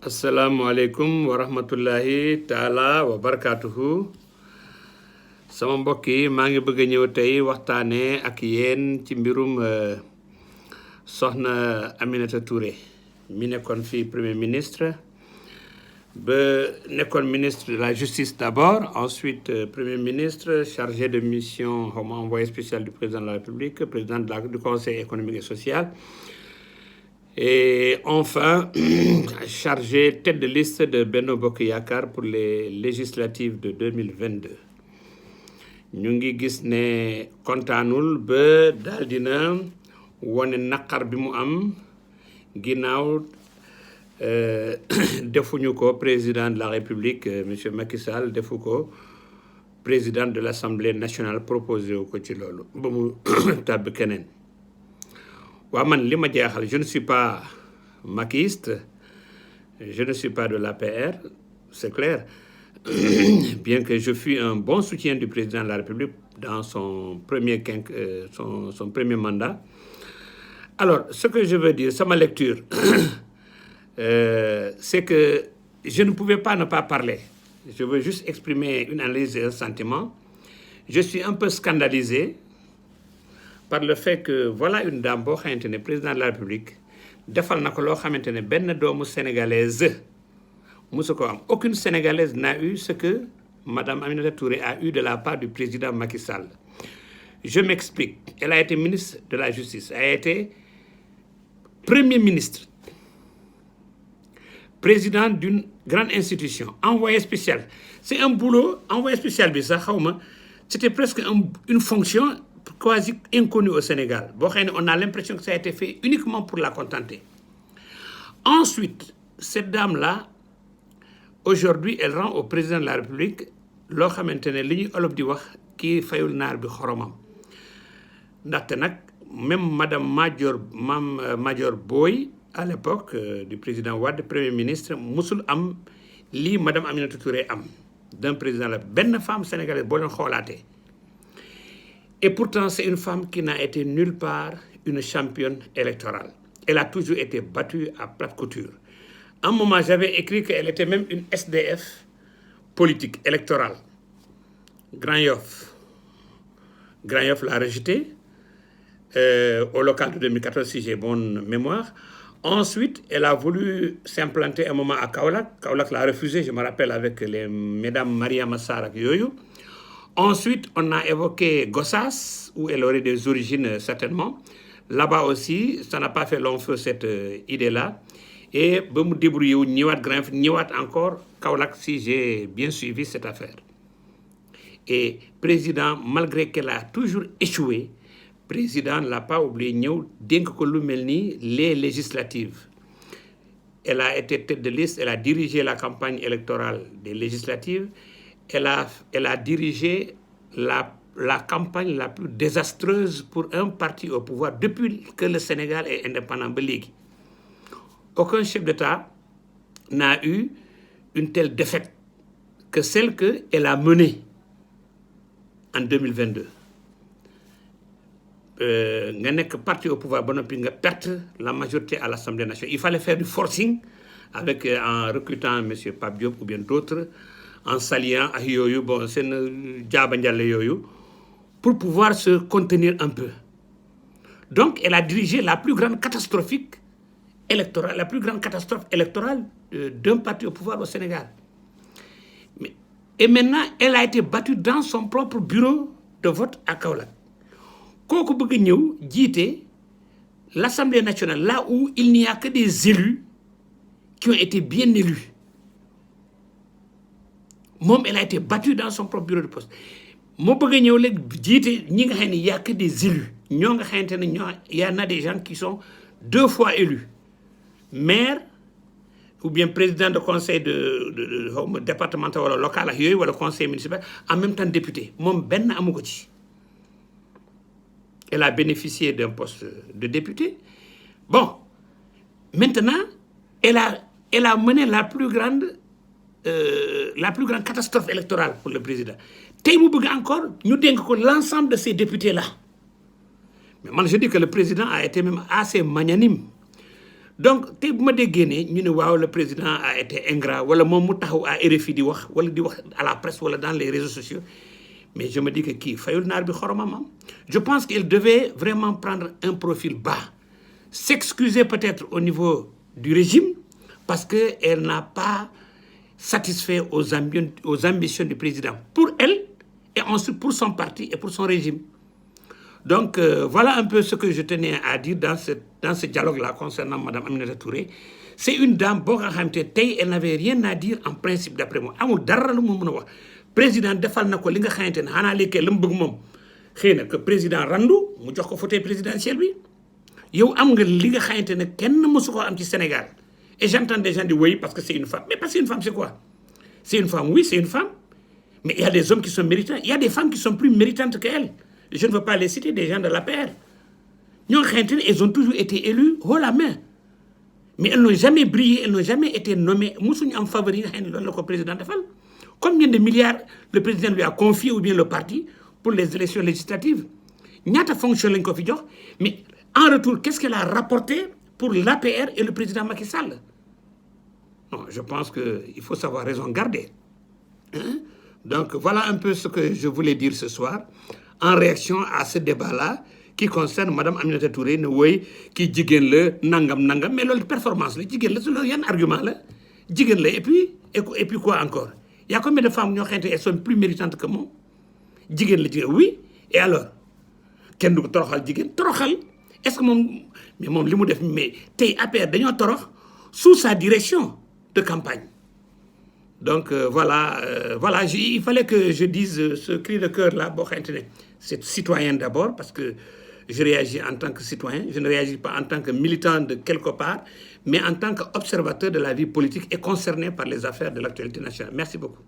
Assalamualaikum warahmatullahi taala wa barakatuhu. Sama mbokk yi maa ngi bëgg a ñëw tey waxtaane ak yéen ci mbirum soxna Aminata Touré mi nekkoon fii premier ministre ba nekkoon ministre de la justice d'abord, ensuite premier ministre chargé de mission envoyé spécial du président de la République, président du conseil économique et social, et enfin chargé tête de liste de Benno Bokk Yaakaar pour les législatives de 2022. ñu ngi gis ne kontaanul ba daal dina wone naqar bi mu am ginnaaw defuñu ko président de la République monsieur Macky Sall defu ko président de l'Assemblée nationale proposé ko ci loolu ba mu tàbb keneen. Waaw man li ma jaaxal, je ne suis pas mackiste, je ne suis pas de l'APR, c'est clair, bien que je fus un bon soutien du président de la République dans son premier mandat. Alors, ce que je veux dire, c'est ma lecture, c'est que je ne pouvais pas ne pas parler. Je veux juste exprimer une analyse et un sentiment. Je suis un peu scandalisé par le fait que voilà une dame boo xamante ne président de la République defal na ko loo xamante ne benn doomu sénégalaise musu ko am. Aucune sénégalaise n'a eu ce que madame Aminata Touré a eu de la part du président Macky Sall. Je m'explique. Elle a été ministre de la Justice, elle a été premier ministre, président d'une grande institution, envoyé spécial. C'est un boulot, envoyé spécial bi sax xawma, c'était presque une fonction quasi inconnu au Sénégal. On a l'impression que ça a été fait uniquement pour la contenter. Ensuite, cette dame-là, aujourd'hui, elle rend au président de la République loo xamante ne li ñuy olof di wax kii fayul naar bi xoromam. Ndaxte nag même madame Madior Boye à l'époque du président Wade, premier ministre, musul am lii madame Aminata Touré am d'un président la benn femme sénégalaise boo leen xoolaatee. Et pourtant, c'est une femme qui n'a été nulle part une championne électorale. Elle a toujours été battue à plate couture. À un moment, j'avais écrit qu'elle était même une SDF politique, électorale. Grand Yoff l'a rejetée au local de 2014, si j'ai bonne mémoire. Ensuite, elle a voulu s'implanter un moment à Kaolack. Kaolack l'a refusé, je me rappelle, avec les mesdames Mariama Sarr ak yooyu. Ensuite, on a évoqué Gossas, où elle aurait des origines certainement. Là-bas aussi, ça n'a pas fait long feu cette idée-là. Et ba mu débrouillé wu ñëwaat Grand Yoff ñëwaat encore Kaolack, si j'ai bien suivi cette affaire. Et président, malgré qu'elle a toujours échoué, président ne l'a pas oublié ñëw dénk ko lu mel ni les législatives. Elle a été tête de liste, elle a dirigé la campagne électorale des législatives. Elle a dirigé la campagne la plus désastreuse pour un parti au pouvoir depuis que le Sénégal est indépendant ba léegi. Aucun chef d'État n'a eu une telle défaite que celle qu'elle a menée en 2022. Nga nekk parti au pouvoir ba noppi nga perte la majorité à l'Assemblée nationale. Il fallait faire du forcing avec en recrutant monsieur Pape Diop ou bien d'autres, en s'alliant à yooyu, bon, c'est Diaba Ndiaye yooyu, pour pouvoir se contenir un peu. Donc, elle a dirigé la plus grande catastrophe électorale d'un parti au pouvoir au Sénégal. Et maintenant, elle a été battue dans son propre bureau de vote à Kaolack. Kooku bëgg ñëw jiite l'Assemblée nationale, là où il n'y a que des élus qui ont été bien élus. Moom, elle a été battue dans son propre bureau de poste. Moo bëgg ñëw léegi jiite ñi nga xam ne y a que des élus. Ñoo nga xamante ne y en a des gens qui sont 2 fois élus. Maire ou bien président de conseil de départemental wala local ak yooyu wala conseil municipal, en même temps député. Moom benn amu ko ci. Elle a bénéficié d'un poste de député. Bon, maintenant, elle a mené la plus grande catastrophe électorale pour le président. Tey mu bëgg encore ñu dénk ko l'ensemble de ces députés-là. Mais moi, je dis que le président a été même assez magnanime donc tey bu ma déggee ne ñu ne waaw le président a été ingrat wala moom mu taxaw à RFI di wax wala di wax à la presse wala dans les réseaux sociaux mais je me dis que kii fayul naar bi xoromam. Je pense qu'il devait vraiment prendre un profil bas, s'excuser peut-être au niveau du régime parce qu'elle n'a pas satisfait aux ambitions du président pour elle et ensuite pour son parti et pour son régime. Donc voilà un peu ce que je tenais à dire dans ce dialogue-là concernant Madame Aminata Touré. C'est une dame, elle n'avait rien à dire en principe d'après moi. Amul dara lu mu mën a wax président defal na ko li nga xamante ne xanaa léegi la mu bëgg moom xëy na que président randu mu jox ko fauteuil présidentiel bi yow am nga li nga xamante ne kenn mësu ko am ci Sénégal. Et j'entends des gens dire oui parce que c'est une femme. Mais parce que c'est une femme, c'est quoi? C'est une femme, oui, c'est une femme. Mais il y a des hommes qui sont méritants. Il y a des femmes qui sont plus méritantes qu'elle. Je ne veux pas les citer, des gens de la paire. Elles ont toujours été élues haut la main. Mais elles n'ont jamais brillé, elles n'ont jamais été nommées. Moussouni en favori, le président de Fall. Combien de milliards le président lui a confié ou bien le parti pour les élections législatives? Nyata fonction l'en confié. Mais en retour, qu'est-ce qu'elle a rapporté pour l'APR et le président Macky Sall? Non, je pense qu'il faut savoir raison garder. Hein? Donc voilà un peu ce que je voulais dire ce soir en réaction à ce débat-là qui concerne Madame Aminata Touré, qui jigen le nangam nangam, mais l'autre performance, le jigen le, il y a un argument là, jigen le, et puis quoi encore? Il y a combien de femmes qui sont plus méritantes que moi? Jigen le, oui, et alors? Ken du toroxal jigen, toroxal. Est-ce que mais mon li mu def mais tey APR dañoo torox sous sa direction de campagne. Donc voilà, il fallait que je dise ce cri de cœur là boo xamante ne c'est citoyen d'abord parce que je réagis en tant que citoyen, je ne réagis pas en tant que militant de quelque part, mais en tant qu'observateur de la vie politique et concerné par les affaires de l'actualité nationale. Merci beaucoup.